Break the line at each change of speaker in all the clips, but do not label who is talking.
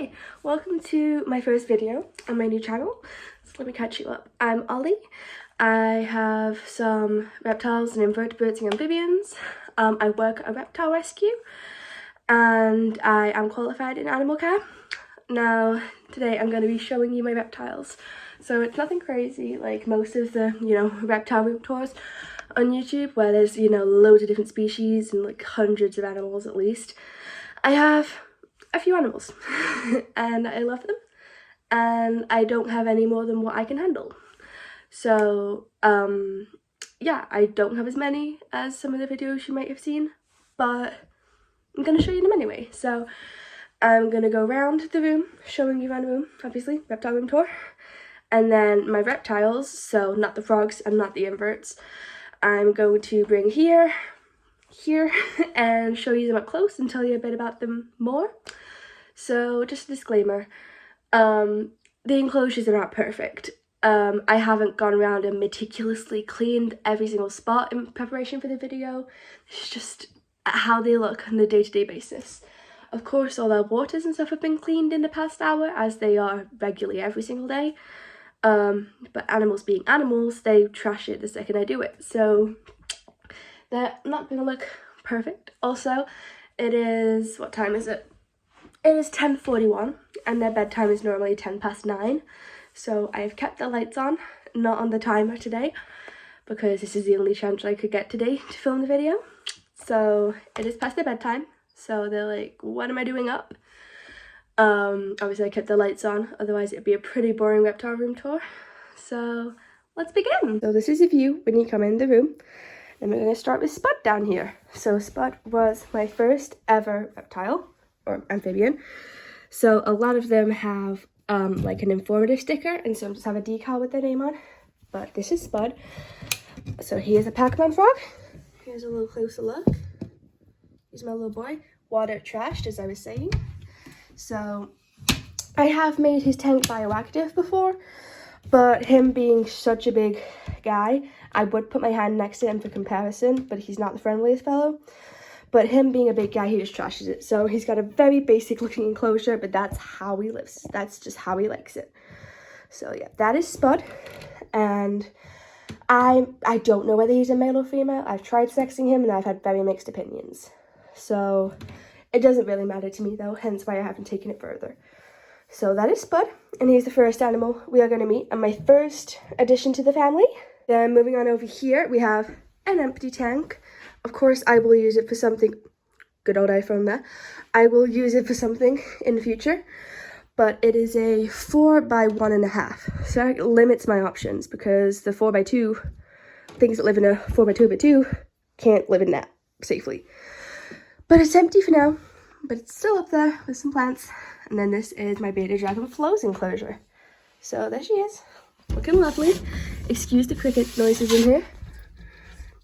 Hi, welcome to my first video on my new channel. So let me catch you up. I'm Ollie. I have some reptiles and invertebrates and amphibians. I work at a reptile rescue and I am qualified in animal care. Now, today I'm going to be showing you my reptiles. So it's nothing crazy like most of the, reptile room tours on YouTube where there's, loads of different species and like hundreds of animals at least. I have a few animals and I love them and I don't have any more than what I can handle. So yeah, I don't have as many as some of the videos you might have seen, but I'm going to show you them anyway. So I'm going to go around the room showing you around the room, obviously, reptile room tour. And then my reptiles, so not the frogs and not the inverts, I'm going to bring here, and show you them up close and tell you a bit about them more. So just a disclaimer, the enclosures are not perfect. I haven't gone around and meticulously cleaned every single spot in preparation for the video. It's just how they look on a day-to-day basis. Of course, all their waters and stuff have been cleaned in the past hour, as they are regularly every single day. But animals being animals, they trash it the second I do it. So they're not going to look perfect. Also, it is, what time is it? It is 10:41 and their bedtime is normally 9:10. So I've kept the lights on, not on the timer today, because this is the only chance I could get today to film the video. So it is past their bedtime. So they're like, what am I doing up? Obviously I kept the lights on, otherwise it'd be a pretty boring reptile room tour. So let's begin. So this is a view when you come in the room. And we're going to start with Spud down here. So Spud was my first ever reptile or amphibian. So a lot of them have like an informative sticker and some just have a decal with their name on. But this is Spud. So he is a Pac-Man frog. Here's a little closer look. Here's my little boy. Water trashed, as I was saying. So I have made his tank bioactive before, but him being such a big guy, I would put my hand next to him for comparison, but he's not the friendliest fellow. But him being a big guy, he just trashes it. So he's got a very basic looking enclosure, but that's how he lives. That's just how he likes it. So yeah, that is Spud. And I don't know whether he's a male or female. I've tried sexing him and I've had very mixed opinions. So it doesn't really matter to me though, hence why I haven't taken it further. So that is Spud, and he's the first animal we are going to meet and my first addition to the family. Then moving on over here, we have an empty tank. Of course, I will use it for something. Good old iPhone there. I will use it for something in the future, but it is a 4x1.5. So that limits my options because the 4x2, things that live in a 4x2x2 can't live in that safely. But it's empty for now, but it's still up there with some plants. And then this is my beta dragon Flo's enclosure. So there she is, looking lovely. Excuse the cricket noises in here.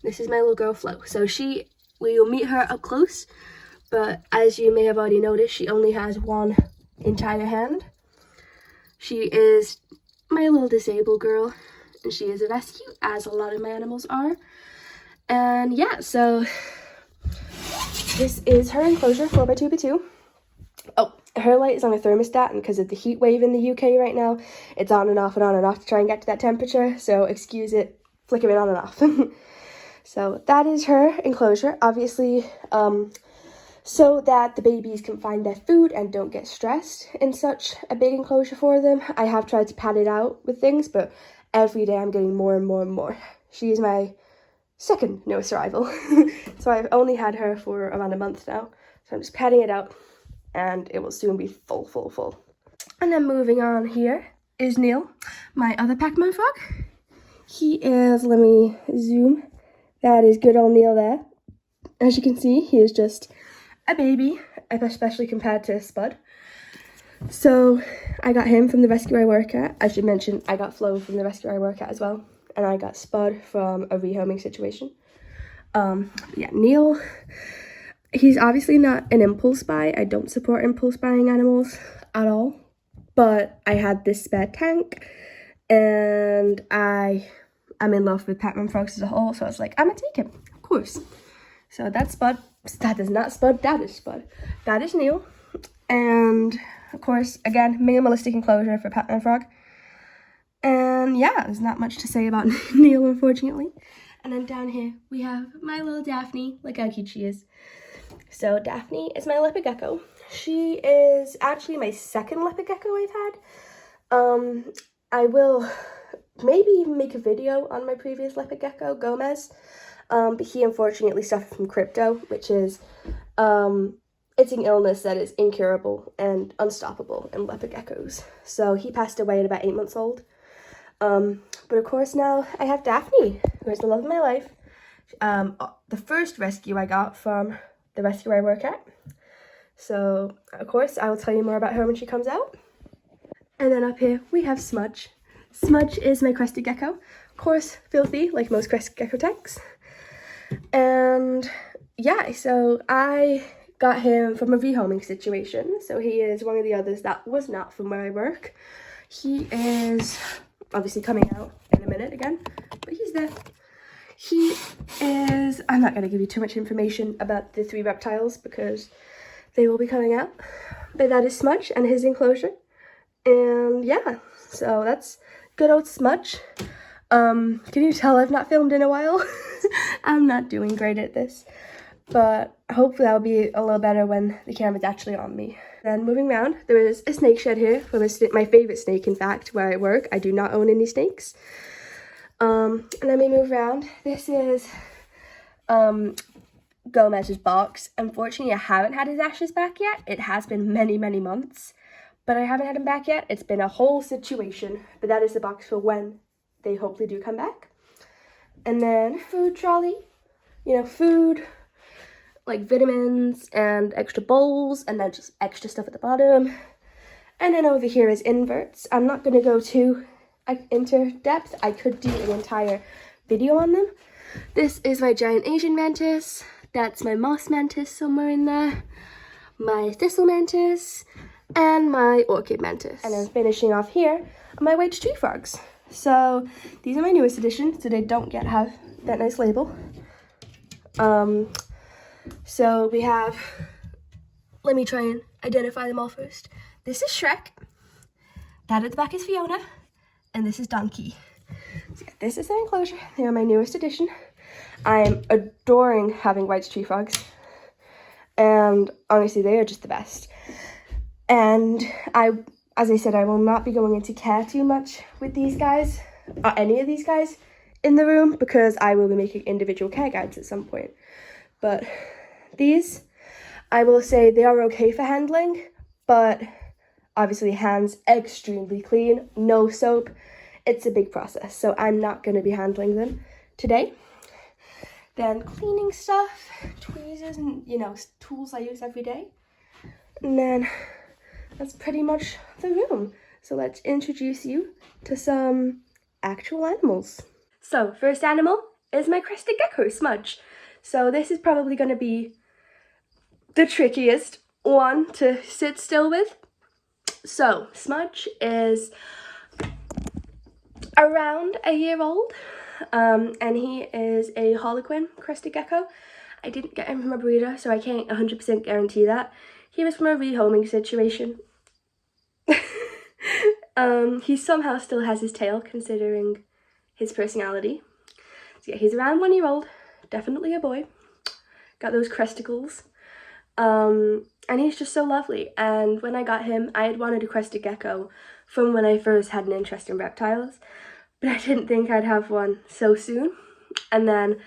This is my little girl Flo. So we will meet her up close, but as you may have already noticed, she only has one entire hand. She is my little disabled girl, and she is a rescue, as a lot of my animals are. And yeah, so this is her enclosure, 4x2x2. Oh, her light is on a thermostat, and because of the heat wave in the UK right now, it's on and off and on and off to try and get to that temperature. So excuse it, flicker it on and off. So that is her enclosure, obviously, so that the babies can find their food and don't get stressed in such a big enclosure for them. I have tried to pad it out with things, but every day I'm getting more and more and more. She is my second newest arrival. So I've only had her for around a month now. So I'm just padding it out and it will soon be full. And then moving on here is Neil, my other Pac-Man frog. He is, let me zoom. That is good old Neil there. As you can see, he is just a baby, especially compared to Spud. So I got him from the rescue I work at. I should mention I got Flo from the rescue I work at as well. And I got Spud from a rehoming situation. Yeah, Neil, he's obviously not an impulse buy. I don't support impulse buying animals at all. But I had this spare tank and I'm in love with Pac-Man frogs as a whole, so I was like, I'm gonna take him, of course. So that's Spud. That is not Spud, that is Spud. That is Neil. And Of course, again, minimalistic enclosure for Pat and Frog. And yeah, there's not much to say about Neil, unfortunately. And then down here, we have my little Daphne. Look how cute she is. So Daphne is my leopard gecko. She is actually my second leopard gecko I've had. I will maybe even make a video on my previous leopard gecko, Gomez. But he unfortunately suffered from crypto, which is, it's an illness that is incurable and unstoppable in leopard geckos. So he passed away at about 8 months old. But of course now I have Daphne, who is the love of my life. The first rescue I got from the rescue I work at. So of course I will tell you more about her when she comes out. And then up here we have Smudge. Smudge is my crested gecko. Of course, filthy like most crested gecko tanks. And yeah, so I got him from a rehoming situation. So he is one of the others that was not from where I work. He is obviously coming out in a minute again, but he's there. He is, I'm not going to give you too much information about the 3 reptiles because they will be coming out, but that is Smudge and his enclosure. And yeah, so that's good old Smudge. Can you tell I've not filmed in a while? I'm not doing great at this, but hopefully I'll be a little better when the camera's actually on me. Then moving around, there is a snake shed here for my favorite snake, in fact, where I work. I do not own any snakes. And then we move around. This is Gomez's box. Unfortunately, I haven't had his ashes back yet. It has been many, many months, but I haven't had him back yet. It's been a whole situation, but that is the box for when they hopefully do come back. And then food trolley, you know, food, like vitamins and extra bowls, and then just extra stuff at the bottom. And then over here is inverts. I'm not going to go too into depth. I could do an entire video on them. This is my giant Asian mantis. That's my moss mantis somewhere in there. My thistle mantis. And my orchid mantis. And then finishing off here are my white tree frogs. So these are my newest edition, so they don't yet have that nice label. So we have, let me try and identify them all first. This is Shrek, that at the back is Fiona, and this is Donkey. So yeah, this is their enclosure. They are my newest addition. I am adoring having white tree frogs, and honestly, they are just the best. And as I said, I will not be going into care too much with these guys, or any of these guys in the room, because I will be making individual care guides at some point. But these, I will say they are okay for handling, but obviously hands extremely clean, no soap. It's a big process, so I'm not going to be handling them today. Then cleaning stuff, tweezers, and you know, tools I use every day. And then that's pretty much the room. So let's introduce you to some actual animals. So first animal is my crested gecko, Smudge. So this is probably going to be the trickiest one to sit still with. So Smudge is around a year old, and he is a Harlequin crested gecko. I didn't get him from a breeder, so I can't 100% guarantee that. He was from a rehoming situation. He somehow still has his tail, considering his personality. So yeah, he's around 1 year old, definitely a boy. Got those cresticles. And he's just so lovely. And when I got him, I had wanted a crested gecko from when I first had an interest in reptiles, but I didn't think I'd have one so soon. And then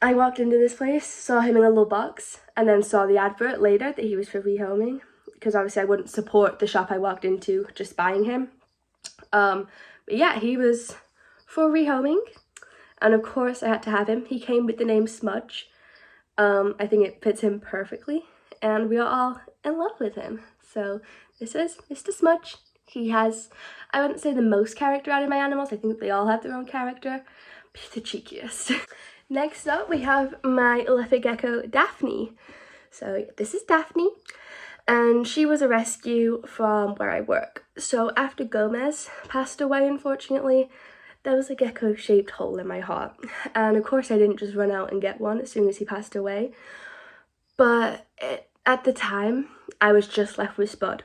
I walked into this place, saw him in a little box, and then saw the advert later that he was for rehoming, because obviously I wouldn't support the shop I walked into just buying him. But yeah, he was for rehoming, and of course I had to have him. He came with the name Smudge. I think it fits him perfectly, and we are all in love with him. So this is Mr. Smudge. He has, I wouldn't say the most character out of my animals. I think they all have their own character, but he's the cheekiest. Next up, we have my leopard gecko, Daphne. So this is Daphne, and she was a rescue from where I work. So after Gomez passed away, unfortunately, there was a gecko-shaped hole in my heart. And of course, I didn't just run out and get one as soon as he passed away. But at the time, I was just left with Spud.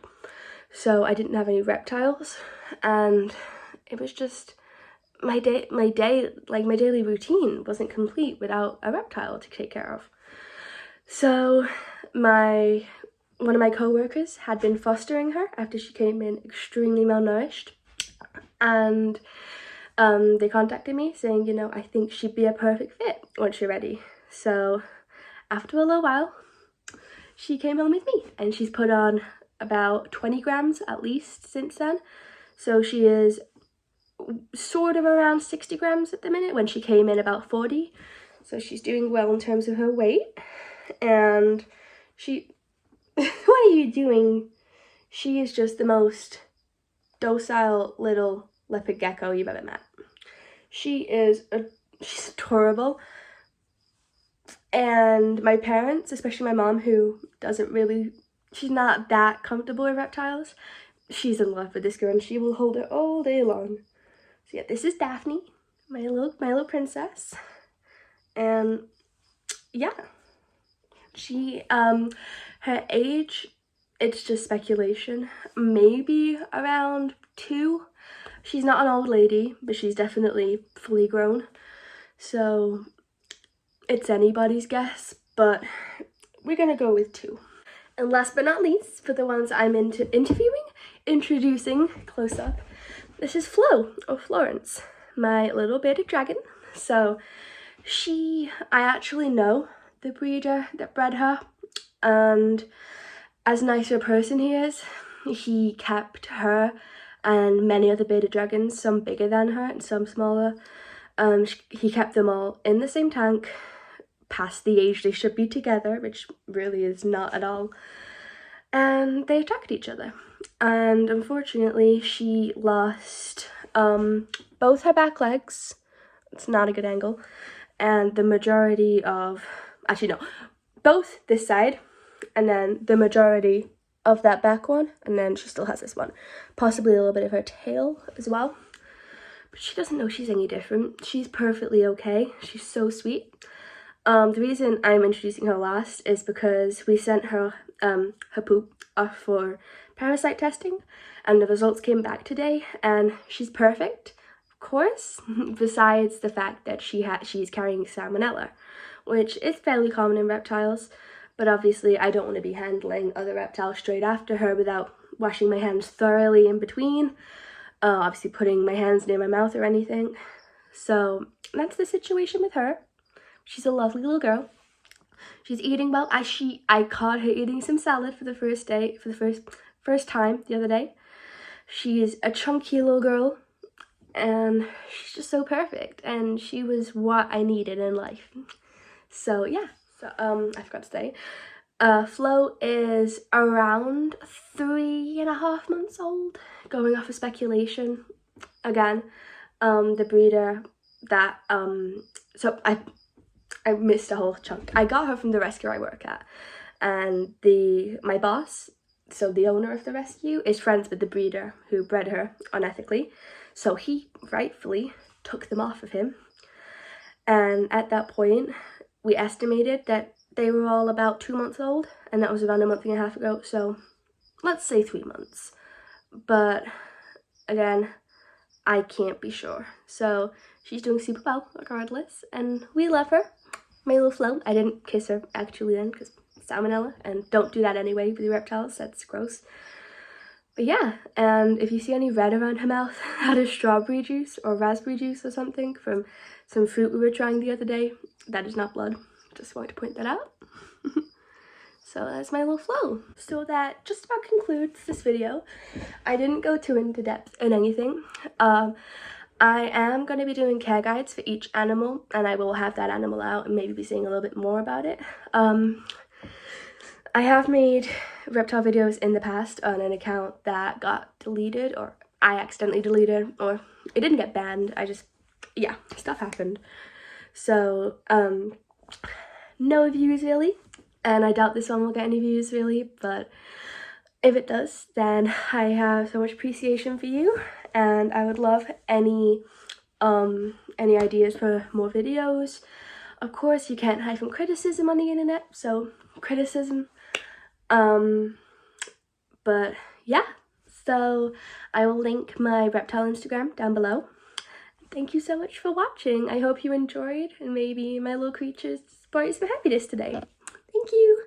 so I didn't have any reptiles, and it was just my daily routine wasn't complete without a reptile to take care of. So one of my co-workers had been fostering her after she came in extremely malnourished, and they contacted me saying, you know, I think she'd be a perfect fit once you're ready. So after a little while, she came home with me, and she's put on about 20 grams at least since then. So she is sort of around 60 grams at the minute, when she came in about 40. So she's doing well in terms of her weight. And she, what are you doing? She is just the most docile little leopard gecko you've ever met. She's adorable. And my parents, especially my mom, who she's not that comfortable with reptiles, she's in love with this girl and she will hold her all day long. So yeah, this is Daphne, my little princess. And yeah, she, her age, it's just speculation, maybe around 2. She's not an old lady, but she's definitely fully grown. So it's anybody's guess, but we're gonna go with 2. And last but not least, for the ones I'm introducing close up, this is Flo, or Florence, my little bearded dragon. So I actually know the breeder that bred her, and as nice a person he is, he kept her and many other bearded dragons, some bigger than her and some smaller. He kept them all in the same tank, past the age they should be together, which really is not at all. And they attacked each other. And unfortunately, she lost both her back legs. It's not a good angle. And the majority of, actually no, both this side, and then the majority of that back one, and then she still has this one. Possibly a little bit of her tail as well. But she doesn't know she's any different. She's perfectly okay. She's so sweet. The reason I'm introducing her last is because we sent her her poop off for parasite testing, and the results came back today, and she's perfect, of course, besides the fact that she's carrying salmonella, which is fairly common in reptiles, but obviously I don't want to be handling other reptiles straight after her without washing my hands thoroughly in between, obviously putting my hands near my mouth or anything. So that's the situation with her. She's a lovely little girl. She's eating well. I caught her eating some salad for the first time the other day. She's a chunky little girl, and she's just so perfect, and she was what I needed in life. So yeah, I forgot to say, Flo is around 3.5 months old, going off of speculation. Again, the breeder that, so I missed a whole chunk. I got her from the rescue I work at, and my boss, so the owner of the rescue, is friends with the breeder who bred her unethically, so he rightfully took them off of him. And at that point, we estimated that they were all about 2 months old, and that was around 1.5 months ago, so let's say 3 months. But again, I can't be sure. So she's doing super well regardless, and we love her. My little Flo. I didn't kiss her actually then because salmonella, and don't do that anyway with your reptiles, that's gross. But yeah, and if you see any red around her mouth, that is strawberry juice or raspberry juice or something from some fruit we were trying the other day. That is not blood. Just wanted to point that out. So that's my little Flo. So that just about concludes this video. I didn't go too into depth in anything. I am going to be doing care guides for each animal, and I will have that animal out and maybe be saying a little bit more about it. I have made reptile videos in the past on an account that got deleted, or I accidentally deleted, or it didn't get banned. Yeah, stuff happened. So, no views really, and I doubt this one will get any views really, but if it does, then I have so much appreciation for you, and I would love any ideas for more videos. Of course, you can't hide from criticism on the internet, so criticism. But yeah, So I will link my reptile Instagram down below. Thank you so much for watching. I hope you enjoyed and maybe my little creatures brought you some happiness today. Thank you.